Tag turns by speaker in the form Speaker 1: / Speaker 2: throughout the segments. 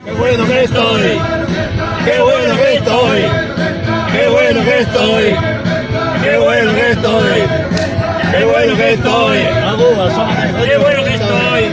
Speaker 1: ¡Qué bueno que estoy! ¡Qué bueno que estoy! ¡Qué bueno que estoy! ¡Qué bueno que estoy! ¡Qué bueno que estoy! ¡Qué bueno que estoy!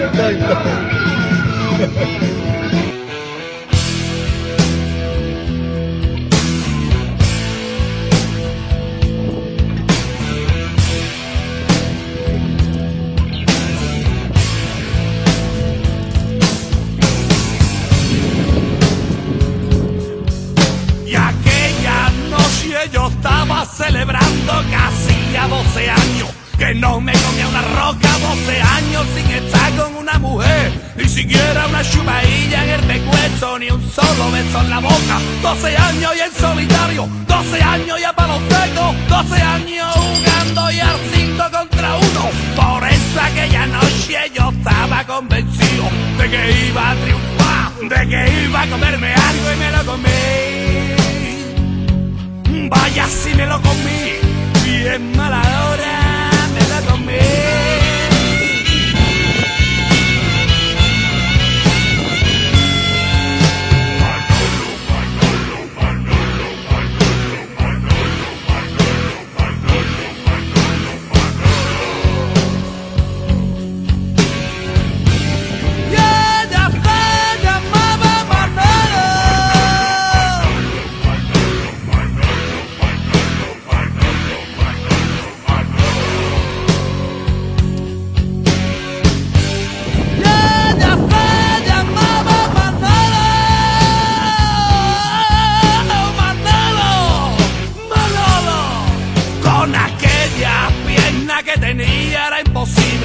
Speaker 2: Yo estaba celebrando que hacía 12 años que no me comía una roca, 12 años sin estar con una mujer, ni siquiera una chupadilla en el pescuezo, ni un solo beso en la boca, 12 años y en solitario, 12 años y a palos secos, 12 años jugando y al 5 contra 1, por eso aquella noche yo estaba convencido de que iba a triunfar, de que iba a comerme algo y me lo comí. Vaya si me lo comí, bien mala hora me lo comí.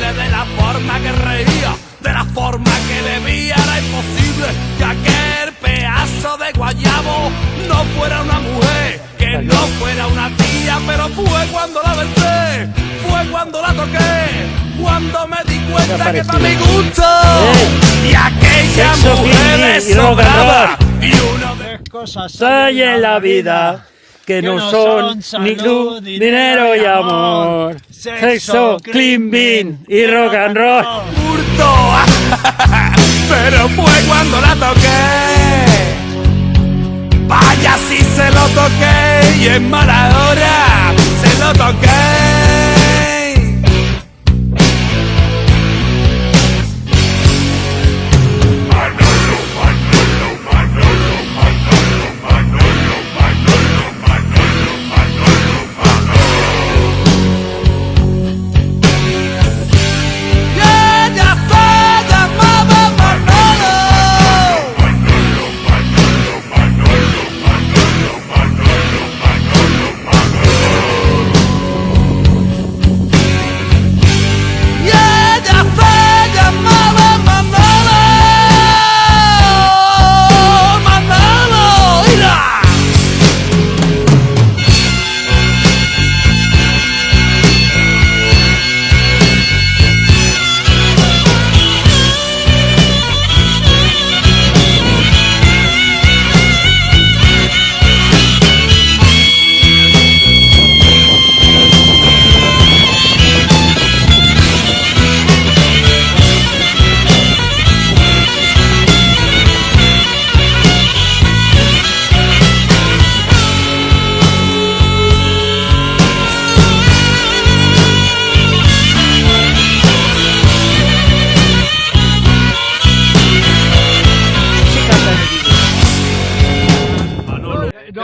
Speaker 2: De la forma que reía, de la forma que bebía, era imposible que aquel pedazo de guayabo no fuera una mujer, que no fuera una tía, pero fue cuando la besé, fue cuando la toqué, cuando me di cuenta que para mi gusto y aquella mujer me sobraba y uno de
Speaker 1: cosas hay en la vida que no son ni luz, dinero y amor, sexo, clean bean y rock and roll.
Speaker 2: Hurto, pero fue cuando la toqué. Vaya si se lo toqué y en mala hora se lo toqué.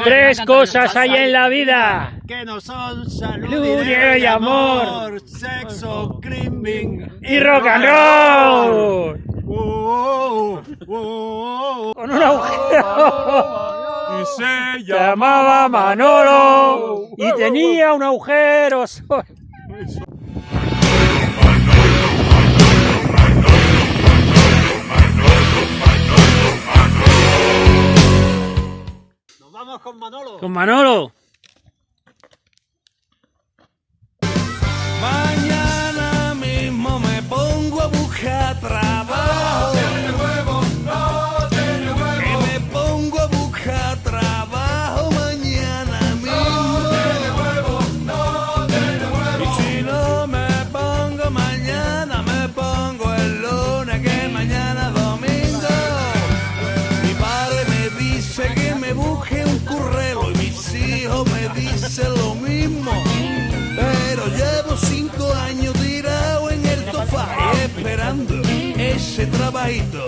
Speaker 1: Tres cosas hay en la vida
Speaker 3: que no son salud,
Speaker 1: dinero y amor,
Speaker 3: sexo, clean bean
Speaker 1: y rock and roll. Con un agujero.
Speaker 2: Y se
Speaker 1: Llamaba Manolo y tenía un agujero solo.
Speaker 3: Vamos con Manolo.
Speaker 1: Con Manolo.
Speaker 2: Mañana mismo me pongo a buscar trabajo. Que me pongo a buscar trabajo mañana mismo. Y si no me pongo mañana, me pongo el lunes, que mañana es domingo. Y ese trabajito.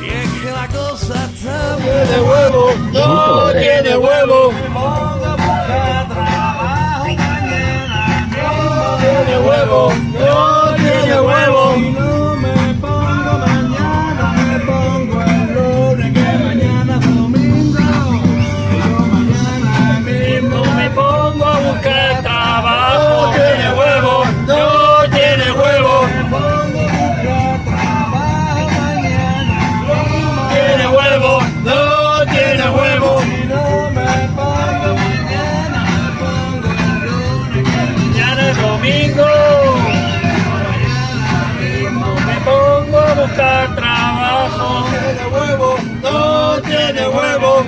Speaker 2: Y es que la cosa está
Speaker 1: Tiene huevo, no tiene huevo. Tiene huevo, no tiene huevo.
Speaker 3: No me pongo mañana, me pongo el lunes, que mañana es domingo. Yo mañana mismo
Speaker 1: Me pongo a buscar trabajo. No tiene huevo, no tiene huevo. Tiene huevo, no tiene huevo. Mañana es domingo. Me pongo a buscar trabajo. Tiene huevo, no tiene huevo.